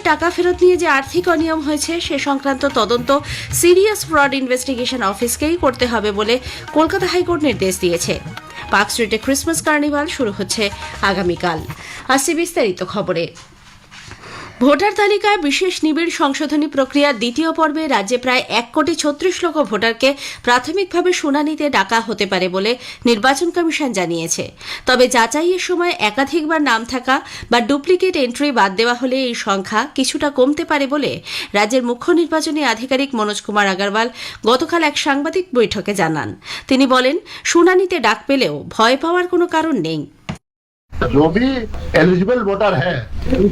টাকা ফেরত নিয়ে যে আর্থিক অনিয়ম হয়েছে সে সংক্রান্ত তদন্ত সিরিয়াস ফ্রড ইনভেস্টিগেশন অফিসকেই করতে হবে বলে কলকাতা হাইকোর্ট নির্দেশ দিয়েছে। পার্ক স্ট্রিটে ক্রিসমাস কার্নিভাল শুরু হচ্ছে আগামীকাল। আসছে বিস্তারিত খবরে। ভোটার তালিকায় বিশেষ নিবিড় সংশোধনী প্রক্রিয়ার দ্বিতীয় পর্বে রাজ্যে প্রায় 1,36,00,000 ভোটারকে প্রাথমিকভাবে শুনানিতে ডাকা হতে পারে বলে নির্বাচন কমিশন জানিয়েছে। তবে যাচাইয়ের সময় একাধিকবার নাম থাকা বা ডুপ্লিকেট এন্ট্রি বাদ দেওয়া হলে এই সংখ্যা কিছুটা কমতে পারে বলে রাজ্যের মুখ্য নির্বাচনী আধিকারিক মনোজ কুমার আগরওয়াল গতকাল এক সাংবাদিক বৈঠকে জানান। তিনি বলেন, শুনানিতে ডাক পেলেও ভয় পাওয়ার কোনো কারণ নেই। जो भी एलिजिबल वोटर है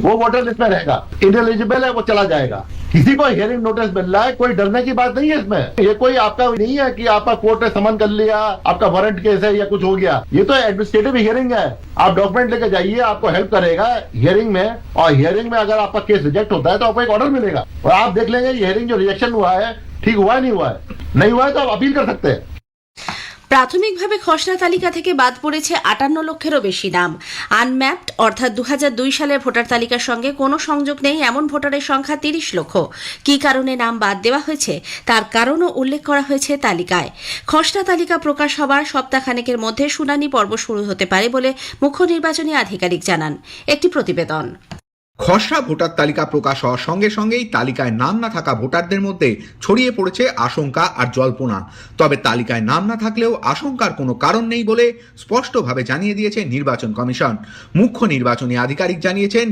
वो वोटर लिस्ट में रहेगा, इनएलिजिबल है वो चला जाएगा। किसी को हियरिंग नोटिस मिल रहा है, कोई डरने की बात नहीं है इसमें। ये कोई आपका नहीं है कि आपका कोर्ट ने समन कर लिया, आपका वारंट केस है या कुछ हो गया। ये तो एडमिनिस्ट्रेटिव हियरिंग है। आप डॉक्यूमेंट लेके जाइए, आपको हेल्प करेगा हियरिंग में, और हियरिंग में अगर आपका केस रिजेक्ट होता है तो आपको एक ऑर्डर मिलेगा और आप देख लेंगे हियरिंग जो रिजेक्शन हुआ है ठीक हुआ है नहीं हुआ है। नहीं हुआ है तो आप अपील कर सकते हैं। প্রাথমিকভাবে খসড়া তালিকা থেকে বাদ পড়েছে 58 লক্ষেরও বেশি নাম। আনম্যাপড অর্থাৎ 2002 সালের ভোটার তালিকার সঙ্গে কোনো সংযোগ নেই এমন ভোটারের সংখ্যা 30 লক্ষ। কী কারণে নাম বাদ দেওয়া হয়েছে তার কারণও উল্লেখ করা হয়েছে তালিকায়। খসড়া তালিকা প্রকাশ হবার সপ্তাহখানেকের মধ্যে শুনানি পর্ব শুরু হতে পারে বলে মুখ্য নির্বাচনী আধিকারিক জানান। একটি প্রতিবেদন। খসড়া ভোটার তালিকা প্রকাশ হওয়ার সঙ্গে সঙ্গেই তালিকায় নাম না থাকা ভোটারদের মধ্যে ছড়িয়ে পড়েছে আশঙ্কা আর জল্পনা। তবে তালিকায় নাম না থাকলেও আশঙ্কার কোনো কারণ নেই বলে স্পষ্টভাবে জানিয়ে দিয়েছে নির্বাচন কমিশন। মুখ্য নির্বাচনী আধিকারিক জানিয়েছেন,